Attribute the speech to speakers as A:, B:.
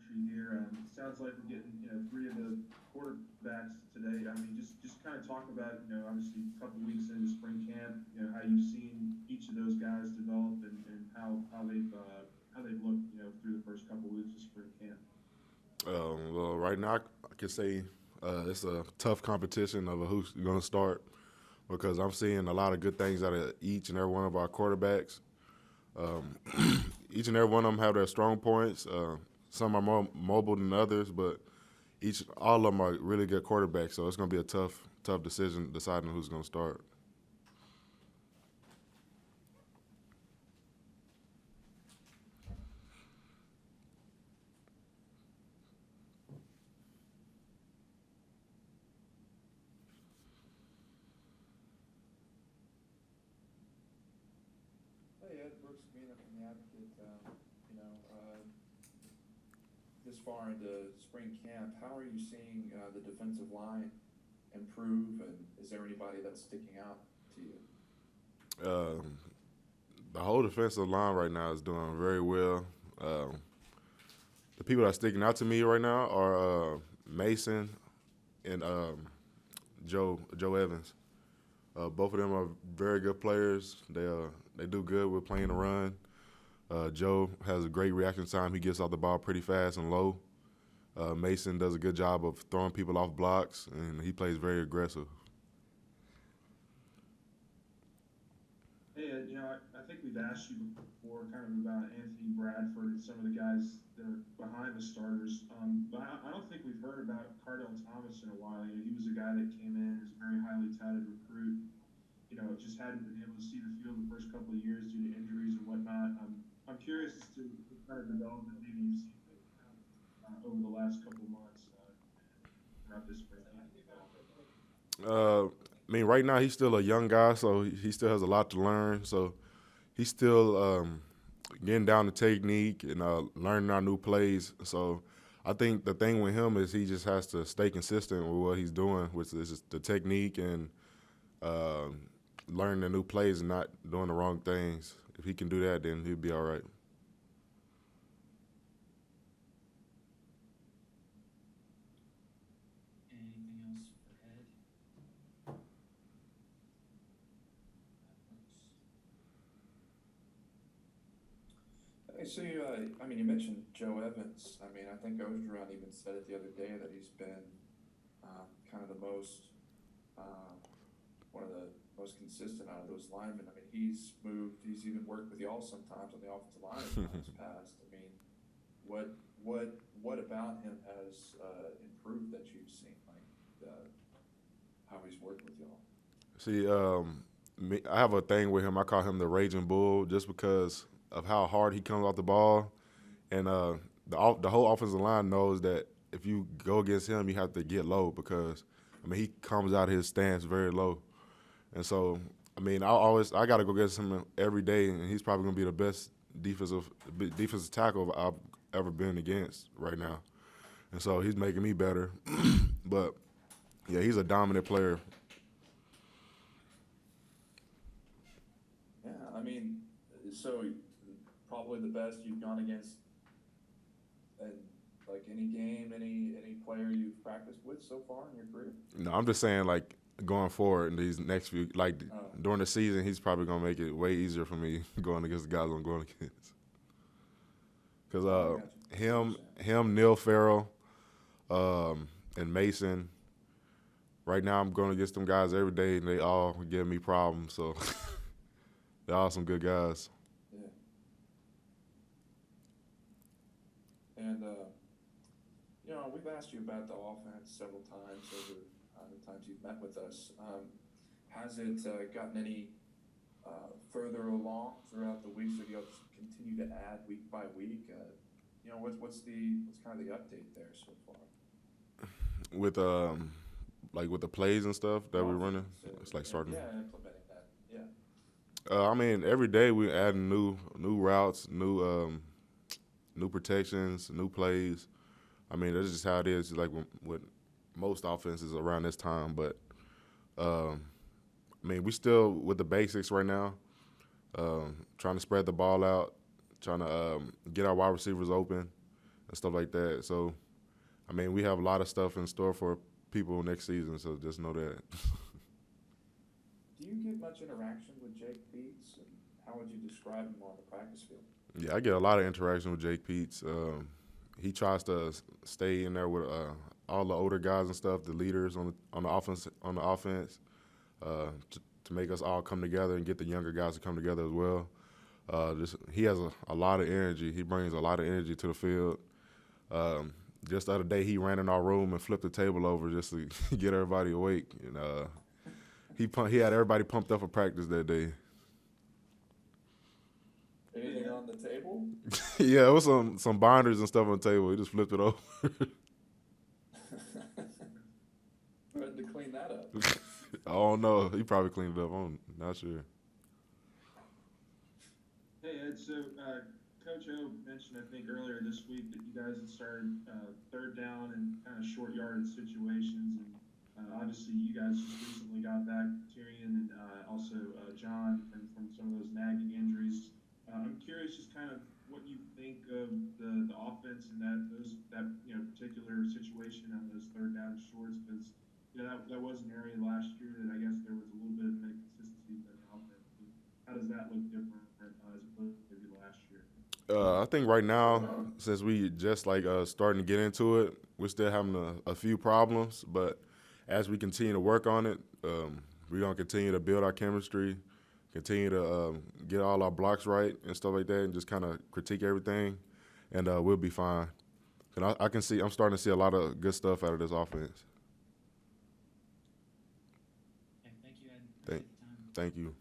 A: tree here. It sounds like we're getting, three of the quarterbacks today. I mean, just kind of talk about, obviously a couple weeks into spring camp, how you've seen each of those guys develop and how they've looked, through the first couple weeks of spring camp.
B: Well, right now I can say it's a tough competition of who's going to start because I'm seeing a lot of good things out of each and every one of our quarterbacks. Um, each and every one of them have their strong points. Some are more mobile than others, but all of them are really good quarterbacks. So it's going to be a tough decision deciding who's going to start.
C: Hey Ed, Brooks being up from the Advocate. This far into spring camp, how are you seeing the defensive line improve, and is there anybody that's sticking out to you?
B: Um, the whole defensive line right now is doing very well. Um, the people that are sticking out to me right now are Mason and Joe Evans. Both of them are very good players. They do good with playing the run. Joe has a great reaction time. He gets off the ball pretty fast and low. Mason does a good job of throwing people off blocks, and he plays very aggressive.
A: Hey, I think we've asked you before kind of about Anthony Bradford and some of the guys that are behind the starters. But I don't think we've heard about Cardell Thomas in a while. He was a guy that came in as a very highly touted recruit. Just hadn't been able to see the field the first couple of years due to injuries and whatnot. I'm curious as to what kind of development maybe you've seen over the last couple of months throughout this spring camp.
B: I mean, right now he's still a young guy, so he still has a lot to learn. So he's still getting down the technique and learning our new plays. So I think the thing with him is he just has to stay consistent with what he's doing, which is just the technique and uh, learning the new plays and not doing the wrong things. If he can do that, then he'll be all right.
D: Anything else for Ed?
C: I see. You mentioned Joe Evans. I mean, I think Ogeron even said it the other day that he's been kind of the most one of the most consistent out of those linemen. I mean, he's moved. He's even worked with y'all sometimes on the offensive line in times past. I mean, what what about him has improved that you've seen? Like how he's worked with y'all.
B: See, I have a thing with him. I call him the Raging Bull just because of how hard he comes off the ball, and the whole offensive line knows that if you go against him, you have to get low because I mean he comes out of his stance very low, and so I mean I got to go against him every day, and he's probably gonna be the best defensive tackle I've ever been against right now, and so he's making me better, but yeah, he's a dominant player.
C: Yeah, I mean, so probably the best you've gone against, and like any game, any player you've practiced with so far in your career.
B: No, I'm just saying like going forward in these next few like
C: Oh,
B: during the season, he's probably gonna make it way easier for me going against the guys I'm going against. Cause
C: oh, I got you. I understand.
B: Neil Farrell, and Mason. Right now, I'm going against them guys every day, and they all give me problems. So they're all some good guys.
C: Yeah, and we've asked you about the offense several times over the times you've met with us. Has it gotten any further along throughout the weeks? Have you able to continue to add week by week? What's kind of the update there so far?
B: With like with the plays and stuff
C: The
B: that we're running,
C: offense,
B: it's like starting.
C: yeah, implementing that. Yeah.
B: I mean, every day we're adding new routes, new protections, new plays. I mean, that's just how it is. Like with most offenses around this time, but um, I mean, we still with the basics right now. Trying to spread the ball out, trying to get our wide receivers open, and stuff like that. So, I mean, we have a lot of stuff in store for people next season. So just know that.
C: Do you get much interaction with Jake Peetz, and how would you describe him on the practice field?
B: Yeah, I get a lot of interaction with Jake Peetz. He tries to stay in there with all the older guys and stuff, the leaders on the offense, to make us all come together and get the younger guys to come together as well. He has a lot of energy. He brings a lot of energy to the field. Just the other day, he ran in our room and flipped the table over just to get everybody awake. And he had everybody pumped up for practice that day.
C: Anything on the table?
B: Yeah, it was some binders and stuff on the table. He just flipped it over.
C: Who had to clean that up?
B: I don't know. He probably cleaned it up. I'm not sure.
A: Hey Ed, so Coach O mentioned, I think earlier this week, that you guys had started third down and kind of short yardage situations, and obviously you guys just recently got back, Tyrion and also John, from some of those nagging injuries. I'm curious, just kind of what you think of the offense and that particular situation on those third down shorts, because that was an area last year that I guess there was a little bit of inconsistency in the offense. How does that look different as opposed to maybe last year?
B: I think right now, since we just starting to get into it, we're still having a few problems. But as we continue to work on it, we're gonna continue to build our chemistry, continue to get all our blocks right and stuff like that, and just kind of critique everything, and we'll be fine. And I'm starting to see a lot of good stuff out of this offense.
D: Okay, thank you, Ed. Appreciate the time.
B: Thank you.